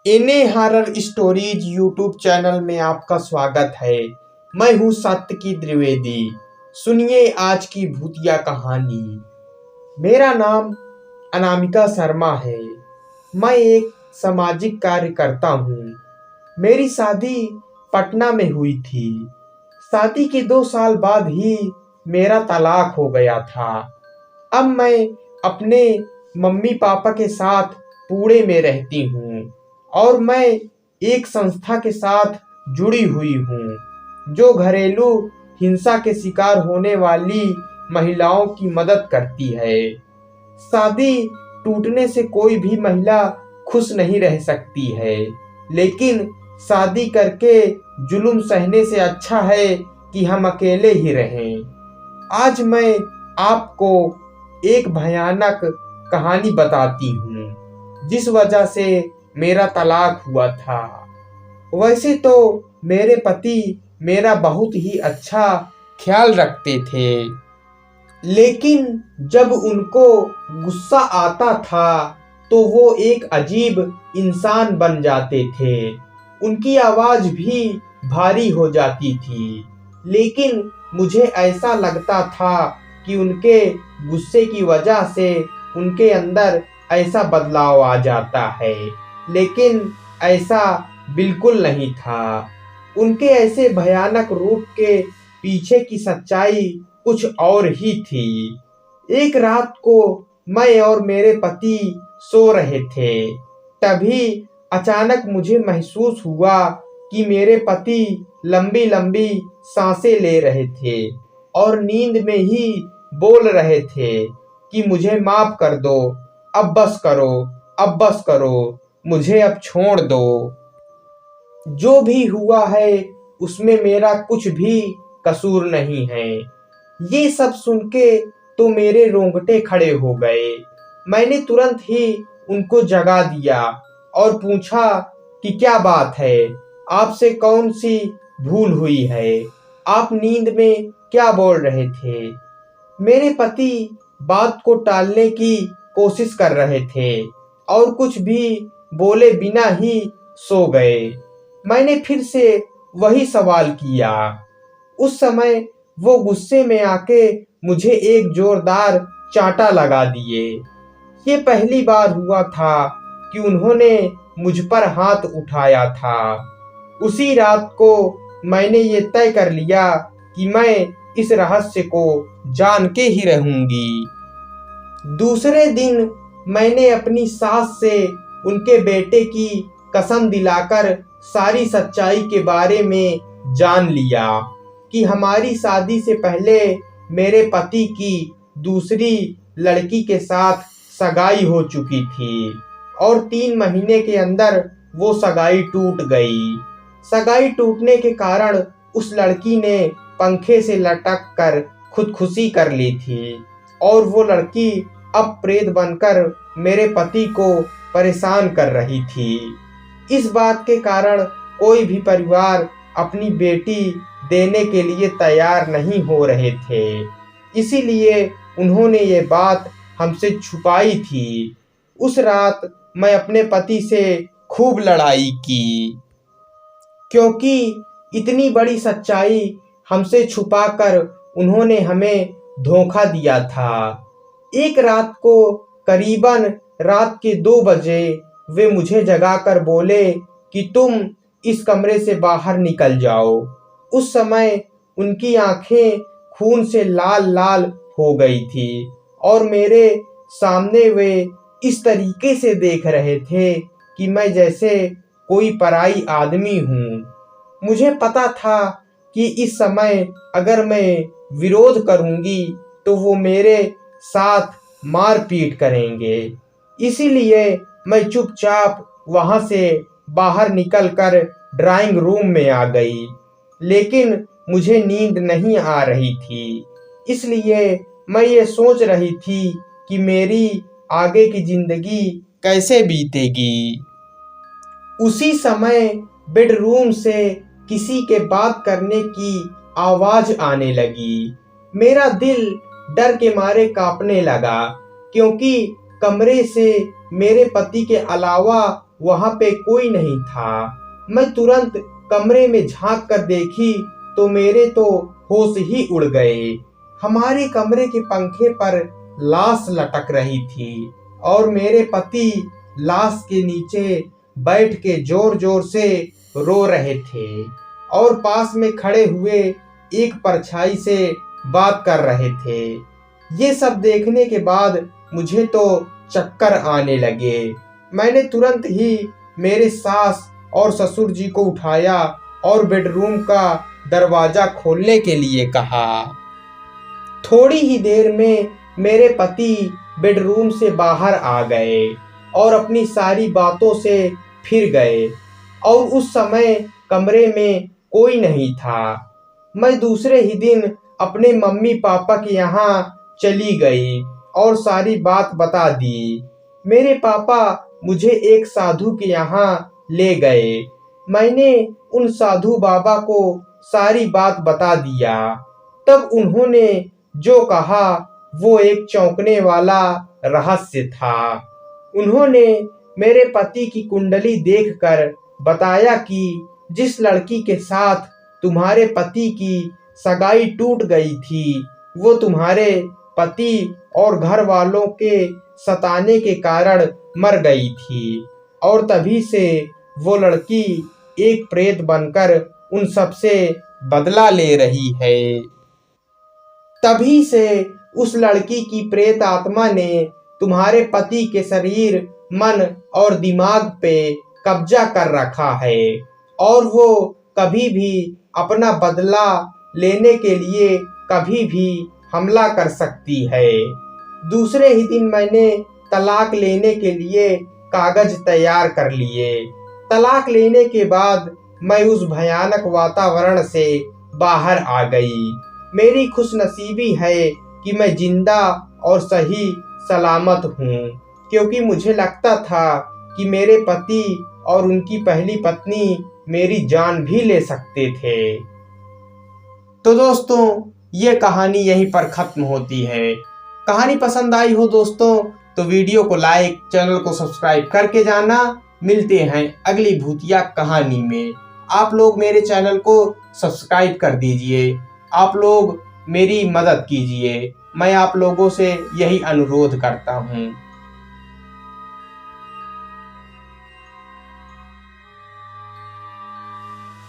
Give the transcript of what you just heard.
इन्हें horror stories YouTube channel में आपका स्वागत है। मैं हूँ सत्य द्विवेदी। सुनिए आज की भूतिया कहानी। मेरा नाम अनामिका शर्मा है। मैं एक सामाजिक कार्यकर्ता हूँ। मेरी शादी पटना में हुई थी। शादी के 2 साल बाद ही मेरा तलाक हो गया था। अब मैं अपने मम्मी पापा के साथ पुणे में रहती हूँ और मैं एक संस्था के साथ जुड़ी हुई हूँ जो घरेलू हिंसा के शिकार होने वाली महिलाओं की मदद करती है। शादी टूटने से कोई भी महिला खुश नहीं रह सकती है, लेकिन शादी करके जुल्म सहने से अच्छा है कि हम अकेले ही रहें। आज मैं आपको एक भयानक कहानी बताती हूँ जिस वजह से मेरा तलाक हुआ था। वैसे तो मेरे पति मेरा बहुत ही अच्छा ख्याल रखते थे, लेकिन जब उनको गुस्सा आता था तो वो एक अजीब इंसान बन जाते थे। उनकी आवाज भी भारी हो जाती थी, लेकिन मुझे ऐसा लगता था कि उनके गुस्से की वजह से उनके अंदर ऐसा बदलाव आ जाता है, लेकिन ऐसा बिल्कुल नहीं था। उनके ऐसे भयानक रूप के पीछे की सच्चाई कुछ और ही थी। एक रात को मैं और मेरे पति सो रहे थे, तभी अचानक मुझे महसूस हुआ कि मेरे पति लंबी लंबी सांसें ले रहे थे और नींद में ही बोल रहे थे कि मुझे माफ कर दो, अब बस करो, अब बस करो, मुझे अब छोड़ दो। जो भी हुआ है उसमें मेरा कुछ भी कसूर नहीं है। ये सब सुन के तो मेरे रोंगटे खड़े हो गए। मैंने तुरंत ही उनको जगा दिया और पूछा कि क्या बात है, आपसे कौन सी भूल हुई है, आप नींद में क्या बोल रहे थे। मेरे पति बात को टालने की कोशिश कर रहे थे और कुछ भी बोले बिना ही सो गए। मैंने फिर से वही सवाल किया। उस समय वो गुस्से में आके मुझे एक जोरदार चांटा लगा दिए। ये पहली बार हुआ था कि उन्होंने मुझ पर हाथ उठाया था। उसी रात को मैंने ये तय कर लिया कि मैं इस रहस्य को जान के ही रहूंगी। दूसरे दिन मैंने अपनी सास से उनके बेटे की कसम दिलाकर सारी सच्चाई के बारे में जान लिया कि हमारी शादी से पहले मेरे पति की दूसरी लड़की के साथ सगाई हो चुकी थी और 3 महीने के अंदर वो सगाई टूट गई। सगाई टूटने के कारण उस लड़की ने पंखे से लटक कर खुदकुशी कर ली थी और वो लड़की अब प्रेत बनकर मेरे पति को परेशान कर रही थी। इस बात के कारण कोई भी परिवार अपनी बेटी देने के लिए तैयार नहीं हो रहे थे, इसीलिए उन्होंने ये बात हमसे छुपाई थी। उस रात मैं अपने पति से खूब लड़ाई की, क्योंकि इतनी बड़ी सच्चाई हमसे छुपाकर उन्होंने हमें धोखा दिया था। एक रात को करीबन रात के 2 बजे वे मुझे जगाकर बोले कि तुम इस कमरे से बाहर निकल जाओ। उस समय उनकी आंखें खून से लाल लाल हो गई थी और मेरे सामने वे इस तरीके से देख रहे थे कि मैं जैसे कोई पराई आदमी हूँ। मुझे पता था कि इस समय अगर मैं विरोध करूंगी तो वो मेरे साथ मारपीट करेंगे, इसीलिए मैं चुपचाप वहां से बाहर निकलकर ड्राइंग रूम में आ गई। लेकिन मुझे नींद नहीं आ रही थी, इसलिए मैं ये सोच रही थी कि मेरी आगे की जिंदगी कैसे बीतेगी। उसी समय बेडरूम से किसी के बात करने की आवाज आने लगी। मेरा दिल डर के मारे कांपने लगा, क्योंकि कमरे से मेरे पति के अलावा वहां पे कोई नहीं था। मैं तुरंत कमरे में झांक कर देखी तो मेरे तो होश ही उड़ गए। हमारे कमरे के पंखे पर लाश लटक रही थी और मेरे पति लाश के नीचे बैठ के जोर जोर से रो रहे थे और पास में खड़े हुए एक परछाई से बात कर रहे थे। ये सब देखने के बाद मुझे तो चक्कर आने लगे। मैंने तुरंत ही मेरे सास और ससुर जी को उठाया और बेडरूम का दरवाजा खोलने के लिए कहा। थोड़ी ही देर में मेरे पति बेडरूम से बाहर आ गए और अपनी सारी बातों से फिर गए और उस समय कमरे में कोई नहीं था। मैं दूसरे ही दिन अपने मम्मी पापा के यहाँ चली गई और सारी बात बता दी। मेरे पापा मुझे एक साधु के यहाँ ले गए। मैंने उन साधु बाबा को सारी बात बता दिया। तब उन्होंने जो कहा वो एक चौंकने वाला रहस्य था। उन्होंने मेरे पति की कुंडली देखकर बताया कि जिस लड़की के साथ तुम्हारे पति की सगाई टूट गई थी वो तुम्हारे पति और घर वालों के सताने के कारण मर गई थी और तभी से वो लड़की एक प्रेत बनकर उन सब से बदला ले रही है। तभी से उस लड़की की प्रेत आत्मा ने तुम्हारे पति के शरीर, मन और दिमाग पे कब्जा कर रखा है और वो कभी भी अपना बदला लेने के लिए कभी भी हमला कर सकती है। दूसरे ही दिन मैंने तलाक लेने के लिए कागज तैयार कर लिए। तलाक लेने के बाद मैं उस भयानक वातावरण से बाहर आ गई। मेरी खुशनसीबी है कि मैं जिंदा और सही सलामत हूँ, क्योंकि मुझे लगता था कि मेरे पति और उनकी पहली पत्नी मेरी जान भी ले सकते थे। तो दोस्तों, ये कहानी यहीं पर खत्म होती है। कहानी पसंद आई हो दोस्तों तो वीडियो को लाइक, चैनल को सब्सक्राइब करके जाना। मिलते हैं अगली भूतिया कहानी में। आप लोग मेरे चैनल को सब्सक्राइब कर दीजिए। आप लोग मेरी मदद कीजिए। मैं आप लोगों से यही अनुरोध करता हूँ।